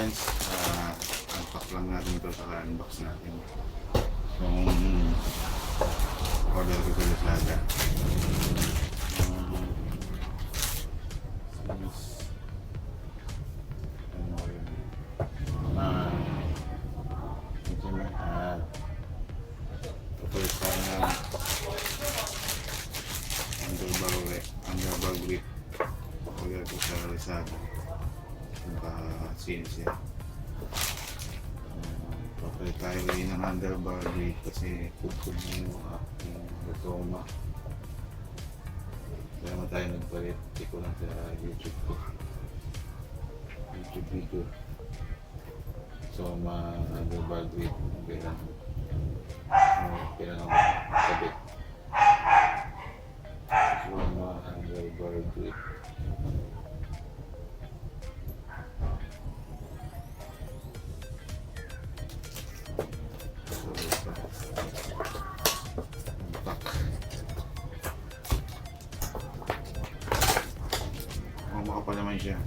friends, unpack lang natin ito sa unbox natin. So, order ko sa Lazada. First time na underbar grip. Order ko sa Lazada. Naka-sales yan. Papalit tayo rin ng underbar grip kasi pupog mo yung gutoma. Kaya naman tayo nagpalit. Hindi ko lang sa YouTube ko. YouTube video. So, underbar grip. Kailangan sabit. So, underbar grip. Makapal naman siya.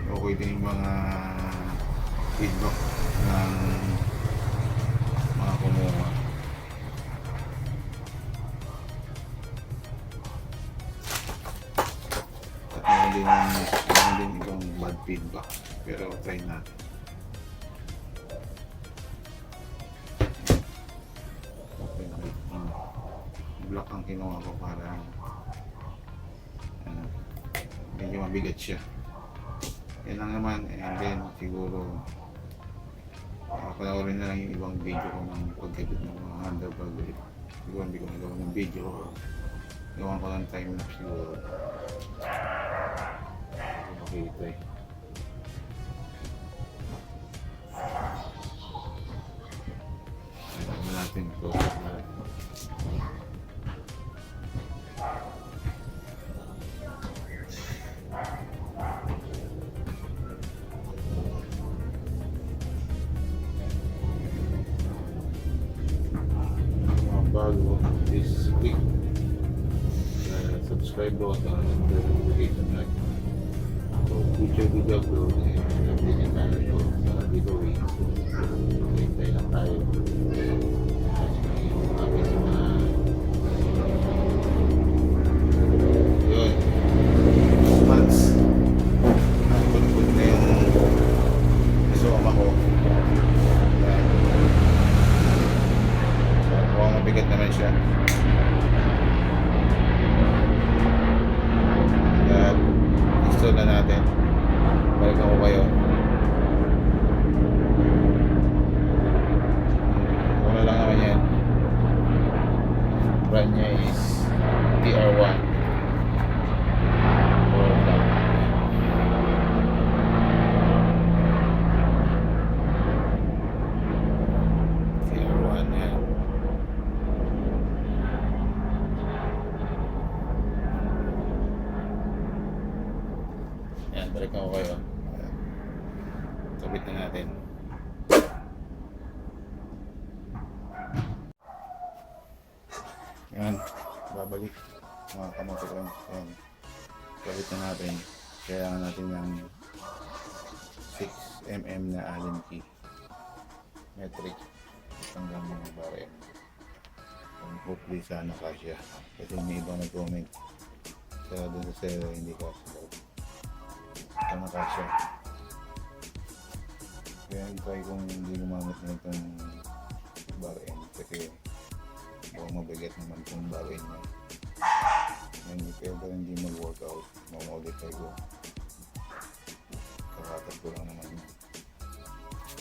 Okay din yung mga feedback ng mga kumuha. At meron din ibang bad feedback, pero try natin. Okay, block ang kinuha ko para medyo mabigat siya. Yan lang naman, and then siguro panoorin na lang yung ibang video ko ng pagkabit ng mga underbar grip. Siguro hindi ko nagawa ng video ko. Gawan ko ng time lapse siguro. Okay, ito eh. Alam natin ito. Bago is click the subscribe button and the notification bell. So future video upload and update yung channel ko sa giveaway. Hintay lang tayo. Yun, months put na yung kasama ko. Mabigat naman siya. Kaya install na natin. Balikan ko kayo. Una lang naman yan. Brand niya is TR1. TR1 yan. Yan, balikan ko kayo. Sabit na natin. Yan, babalik mga kamotor ko. Yan, sabit na natin. Kailangan natin ng 6mm na Allen key. Metric. Hanggang mga barem. Hopefully sana kasya. Kasi may iba nag-comment. Sa doon sa seller hindi kasya. Sana kasya. Kaya try kong hindi gumamit na itong bar end kasi baka mabigat naman itong bar end niya. Ngayon kaya ba hindi mag-workout, mamodify ko. Kakatag ko lang naman yun.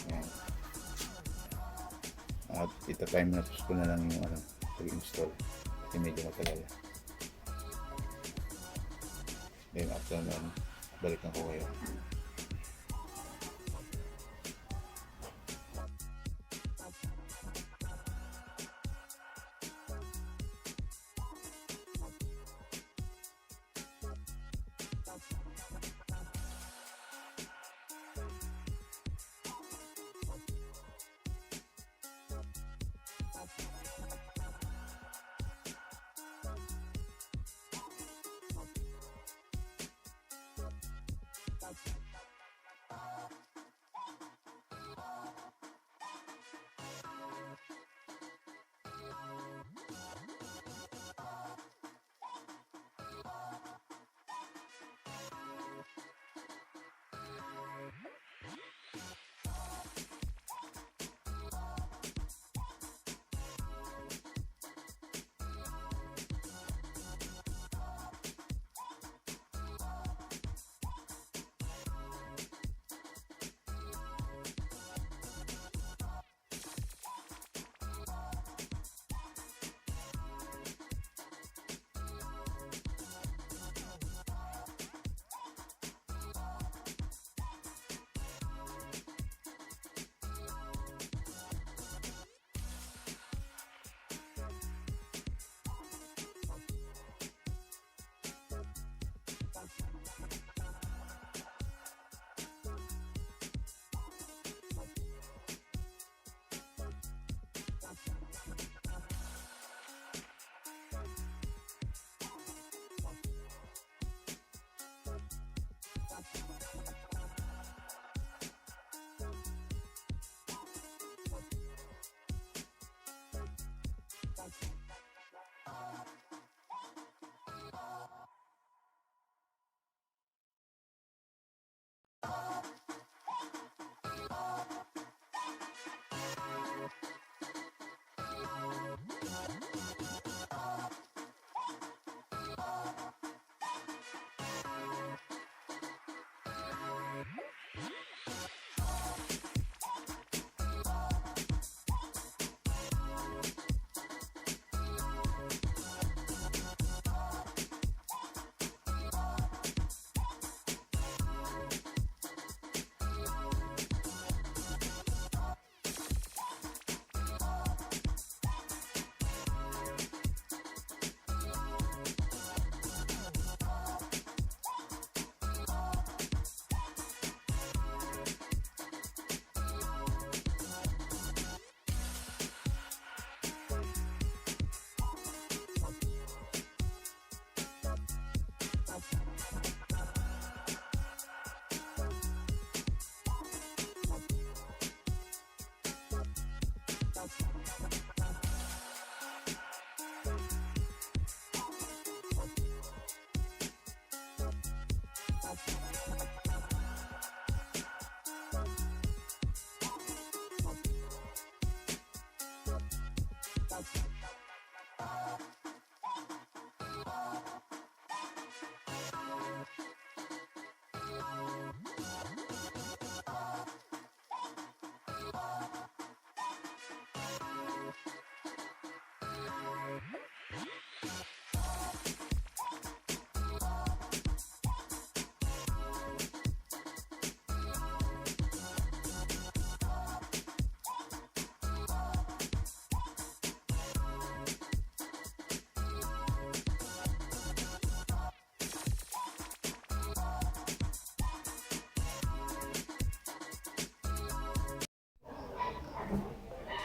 Ayan. At ita-time lapse ko na lang yung pag-install kasi medyo matagal. Then after nun, balikan ko kayo.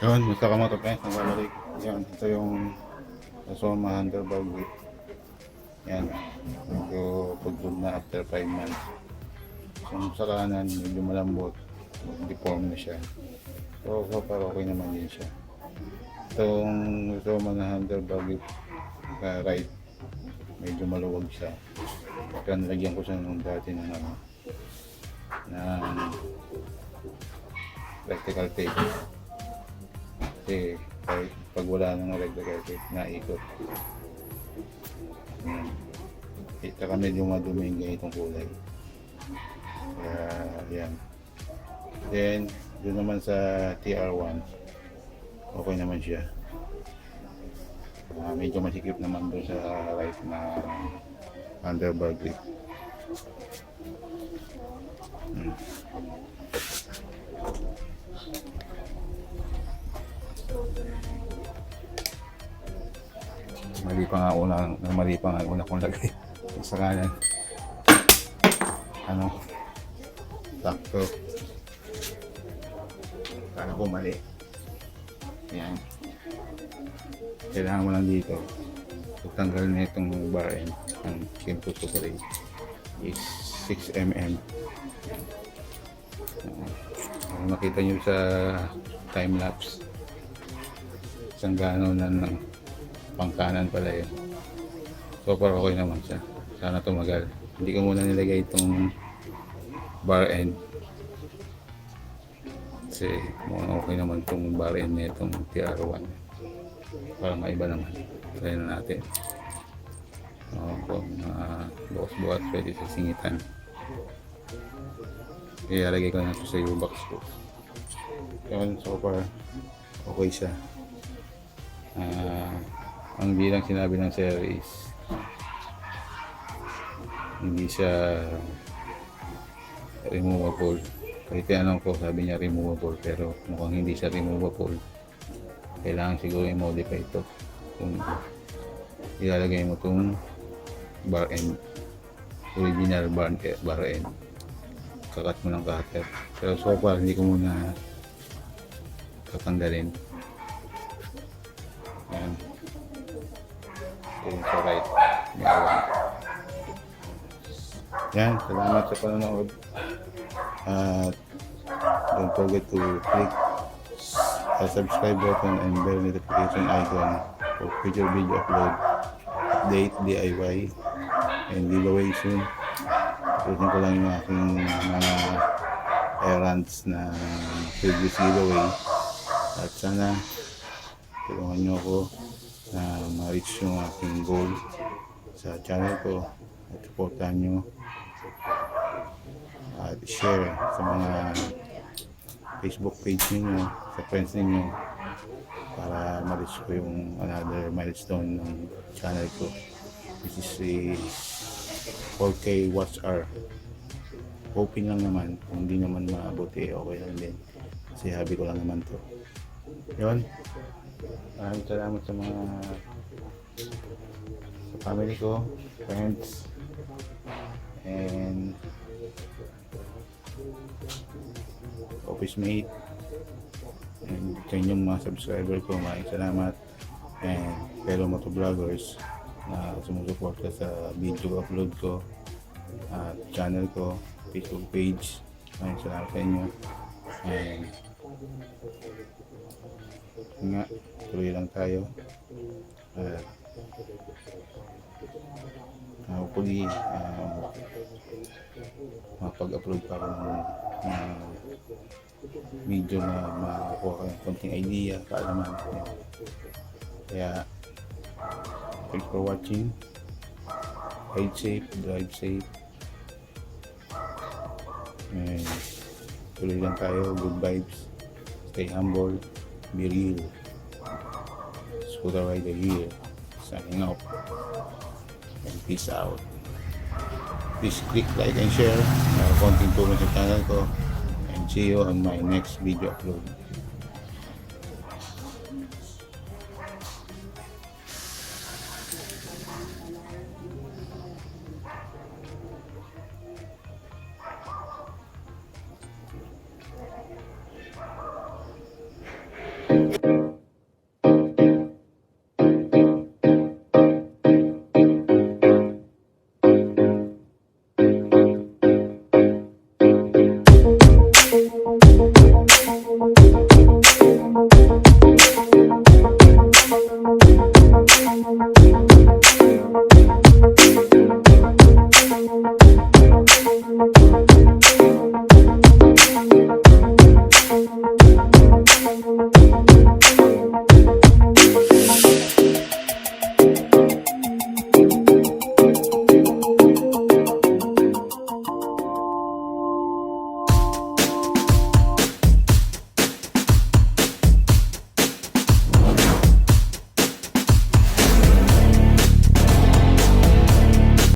Yun, basta ka motopens, nagbabalik. Yan, ito yung Xiaomi handlebar grip. Yan, medyo pagod na after 5 months. So sa kanan, medyo malambot, deform na siya. So far okay naman din siya. Itong Xiaomi handlebar grip sa right, medyo maluwag siya. Kaya nalagyan ko siya nung dati ng electrical tape. Kasi kahit pag wala nang electrical tape, naikot. Kita ka medyo madumi yung ganitong kulay. Kaya yan. Then doon naman sa TR1, okay naman siya. Medyo masikip naman doon sa right na handlebar grip. Mali pa nga una kong lagay sa kanan. Sakto. Sana ko mali. Yan. Kailangan mo lang dito. Pagtanggal na itong bar end ng KYMCO Super is 6mm. Makita nyo sa time-lapse. Isang gano'n na pangkanan pala yun. So far okay naman siya. Sana tumagal. Hindi ko muna nilagay itong bar end. Kasi mukhang okay naman itong bar end na itong TR1. Para maiba naman. Try na natin. Kung bukas-bukas pwede sa singitan. Ilalagay ko na ito sa U-box ko. Yun, so far okay siya. Ang bilang sinabi ng sir is hindi siya removable. Kahit tinanong ko, sabi niya removable, pero mukhang hindi siya removable. Kailangan siguro i-modify ito kung ilalagay mo itong bar end, original bar end, kakat mo ng cutter. Pero so far hindi ko muna tatanggalin. Yan. Sa right, may awan. Yan, salamat sa panonood. At don't forget to click the subscribe button and bell notification icon for future video upload, update, DIY, and giveaway soon. Tutusin ko lang yung aking mga errands na previous giveaway. At sana tulungan nyo ako na ma-reach yung aking goal sa channel ko at supportan nyo at share sa mga Facebook page ninyo, sa friends ninyo para ma-reach ko yung another milestone ng channel ko, which is a 4K watch hour. Hoping lang naman, kung hindi naman maabuti okay lang din kasi hobby ko lang naman to. Yun, maraming salamat sa mga sa family ko, friends, and office mate, and sa inyong mga subscriber ko. Maraming salamat, and fellow motovloggers na sumusuporta sa video upload ko at channel ko, Facebook page. Maraming salamat sa inyo, and nga, tuloy lang tayo. Hopefully mapag-upload pa ako ng video na makakuha ka ng konting idea, kaalaman. Kaya, thanks for watching. Ride safe, drive safe. And tuloy lang tayo, good vibes. Stay humble, be real. Scooter Rider here, signing out. And peace out. Please click like and share. Konting tulong sa channel ko. And see you on my next video upload.